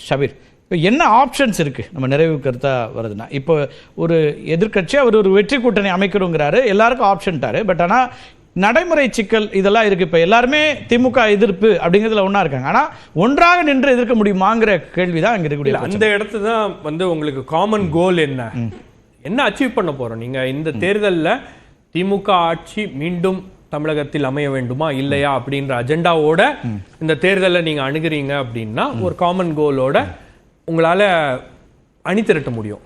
ஷபீர், இப்போ என்ன ஆப்ஷன்ஸ் இருக்குது நம்ம நிறைவு கருத்தாக வருதுன்னா, இப்போ ஒரு எதிர்க்கட்சி அவர் ஒரு வெற்றி கூட்டணி அமைக்கிறோங்கிறாரு, எல்லாருக்கும் ஆப்ஷன்ட்டாரு. பட் ஆனால் நடைமுறை சிக்கல் இதெல்லாம் இருக்குது. இப்போ எல்லாருமே திமுக எதிர்ப்பு அப்படிங்கிறதுல ஒன்றா இருக்காங்க. ஆனால் ஒன்றாக நின்று எதிர்க்க முடியுமாங்கிற கேள்வி தான் இங்கே இருக்கக்கூடிய. அந்த இடத்து தான் உங்களுக்கு காமன் கோல் என்ன அச்சீவ் பண்ண போகிறோம்? நீங்கள் இந்த தேர்தலில் திமுக ஆட்சி மீண்டும் தமிழகத்தில் அமைய வேண்டுமா இல்லையா அப்படின்ற அஜெண்டாவோட இந்த தேர்தலை நீங்க அணுகுறீங்க அப்படின்னா ஒரு காமன் கோலோட உங்களால அணி திரட்ட முடியும்.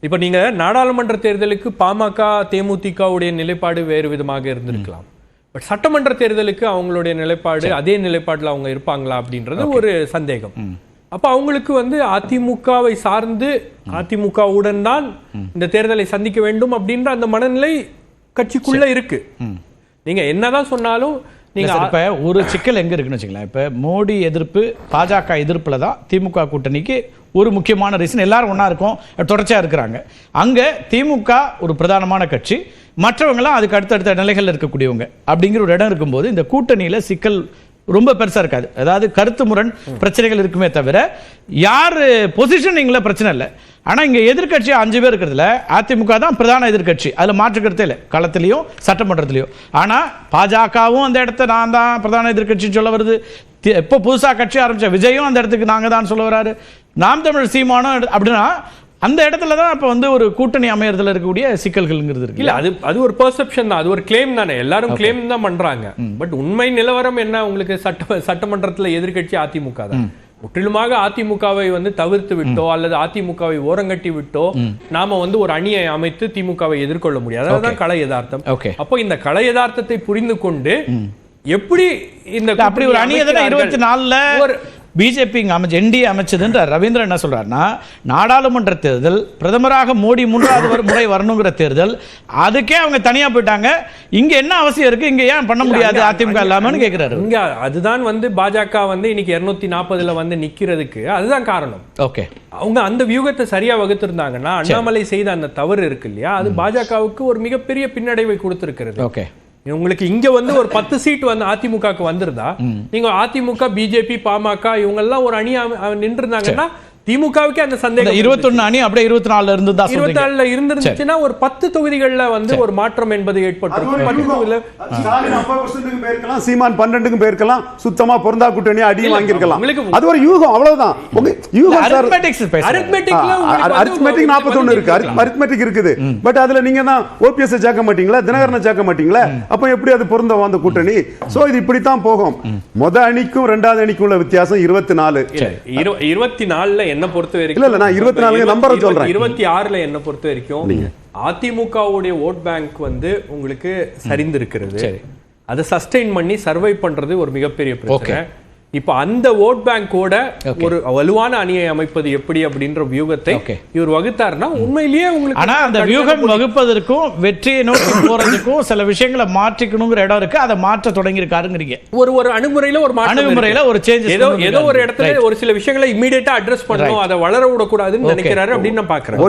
இப்ப நீங்க நாடாளுமன்ற தேர்தலுக்கு பாமக தேமுதிகவுடைய நிலைப்பாடு வேறு விதமாக இருந்திருக்கலாம். பட் சட்டமன்ற தேர்தலுக்கு அவங்களுடைய நிலைப்பாடு அதே நிலைப்பாடுல அவங்க இருப்பாங்களா அப்படின்றது ஒரு சந்தேகம். அப்ப அவங்களுக்கு அதிமுகவை சார்ந்து அதிமுகவுடன் தான் இந்த தேர்தலை சந்திக்க வேண்டும் அப்படின்ற அந்த மனநிலை கட்சிக்குள்ள இருக்கு. நீங்க என்னதான் சொன்னாலும் நீங்க இப்ப ஒரு சிக்கல் எங்க இருக்குன்னு வச்சுக்கலாம். இப்ப மோடி எதிர்ப்பு பாஜக எதிர்ப்புல தான் திமுக கூட்டணிக்கு ஒரு முக்கியமான ரீசன். எல்லாரும் ஒன்னா இருக்கும், தொடர்ச்சியா இருக்கிறாங்க. அங்க திமுக ஒரு பிரதானமான கட்சி, மற்றவங்களாம் அதுக்கு அடுத்தடுத்த நிலைகள் இருக்கக்கூடியவங்க அப்படிங்கிற ஒரு இடம் இருக்கும்போது இந்த கூட்டணியில சிக்கல் ரொம்ப பெருசா இருக்காது. அதாவது கருத்து முரண் பிரச்சனைகள் இருக்குமே தவிர யார் பொசிஷனிங்ல பிரச்சனை இல்லை. ஆனா இங்க எதிர்கட்சி 5 பேர் இருக்கிறதுல அதிமுக தான் பிரதான எதிர்கட்சி, அதுல மாற்று கருத்தே இல்லை, களத்திலையும் சட்டமன்றத்திலையும். ஆனா பாஜகவும் அந்த இடத்த நான் தான் பிரதான எதிர்கட்சின்னு சொல்ல வருது. எப்போ புதுசா கட்சி ஆரம்பிச்ச விஜயும் அந்த இடத்துக்கு நாங்க தான் சொல்ல வராரு. நாம் தமிழ் சீமானும் அப்படின்னா அந்த இடத்துல தான் இப்ப ஒரு கூட்டணி அமையறதுல இருக்கக்கூடிய சிக்கல்கள்ங்கிறது இருக்கு. இல்ல அது ஒரு பெர்செப்ஷன் தான், அது ஒரு கிளைம் தானே, எல்லாரும் கிளைம் தான் பண்றாங்க. பட் உண்மை நிலவரம் என்ன? உங்களுக்கு சட்டமன்றத்துல எதிர்கட்சி அதிமுக தான். முற்றிலுமாக அதிமுகவை தவிர்த்து விட்டோ அல்லது அதிமுகவை ஓரங்கட்டி விட்டோ நாம ஒரு அணியை அமைத்து திமுகவை எதிர்கொள்ள முடியாது. அதுதான் கள யதார்த்தம். அப்போ இந்த கள யதார்த்தத்தை புரிந்து கொண்டு எப்படி இந்த அப்படி ஒரு அணி 24 பிஜேபி என்டிஏ அமைச்சதுன்ற ரவீந்திரன் என்ன சொல்றாருன்னா, நாடாளுமன்ற தேர்தல் பிரதமராக மோடி 3வது முறை வரணுங்கிற தேர்தல், அதுக்கே அவங்க தனியா போயிட்டாங்க. இங்க என்ன அவசியம் இருக்கு, இங்க ஏன் பண்ண முடியாது அதிமுக இல்லாமன்னு கேக்குறாரு. இங்க அதுதான் பாஜக இன்னைக்கு 240 நிக்கிறதுக்கு அதுதான் காரணம். ஓகே, அவங்க அந்த வியூகத்தை சரியா வகுத்திருந்தாங்கன்னா அண்ணாமலை செய்த அந்த தவறு இருக்கு இல்லையா, அது பாஜகவுக்கு ஒரு மிகப்பெரிய பின்னடைவை கொடுத்திருக்கிறது. ஓகே, உங்களுக்கு இங்க ஒரு 10 சீட் அதிமுகக்கு வந்திருந்தா, நீங்க அதிமுக பிஜேபி பாமக இவங்க எல்லாம் ஒரு அணி நின்று இருந்தாங்கன்னா திமுகவுக்கு அந்த சந்தேகம் 21 அணி அப்படியே 24 இருந்து 24 இருந்துச்சுன்னா ஒரு 10 தொகுதிகளில் ஒரு மாற்றம் என்பது ஏற்பட்டிருக்கும். சீமான் 12க்கும் போயிருக்கலாம், சுத்தமா பொருந்தா கூட்டணி அடி வாங்கியிருக்கலாம். அது ஒரு யூகம், அவ்வளவுதான். அரித்மெட்டிக் 41 இருக்கு, அரித்மெட்டிக் இருக்குது. பட் அதுல நீங்க தான் ஓபிஎஸ் சேர்க்க மாட்டீங்களா, தினகரனை சேர்க்க மாட்டீங்களா? அப்ப எப்படி அது பொருந்த வந்த கூட்டணி? சோ இது இப்படித்தான் போகும். முத அணிக்கும் 2வது அணிக்கும் உள்ள வித்தியாசம் 24. 24 என்ன பொறுத்த வரைக்கும் இல்ல நான் 24 நம்பரை சொல்றேன். 26ல என்ன பொறுத்த வரைக்கும் அதிமுகவுடைய ஓட் பேங்க் உங்களுக்கு சரிந்திருக்கிறது. அதை சஸ்டெயின் பண்ணி சர்வை பண்றது ஒரு மிகப்பெரிய பிரச்சனை. இப்ப அந்த ஓட் பேங்கோட ஒரு வலுவான அணியை அமைப்பது எப்படி அப்படின்ற வியூகத்தை இவர் வகுத்தாருன்னா உண்மையிலேயே உங்களுக்கு ஆனா அந்த வியூகம் வகுப்பதற்கும் வெற்றியை நோக்கி போறதுக்கும் சில விஷயங்களை மாற்றிக்கணுங்கிற இடம் இருக்கு. அதை மாற்ற தொடங்கி இருக்காருங்கிறீங்க. ஒரு அணுகுமுறையில ஒரு சேஞ்ச், ஏதோ ஒரு இடத்துல ஒரு சில விஷயங்களை இமீடியட்டா அட்ரஸ் பண்ணணும், அதை வளர விடக்கூடாதுன்னு நினைக்கிறாரு அப்படின்னு நான் பாக்குறேன்.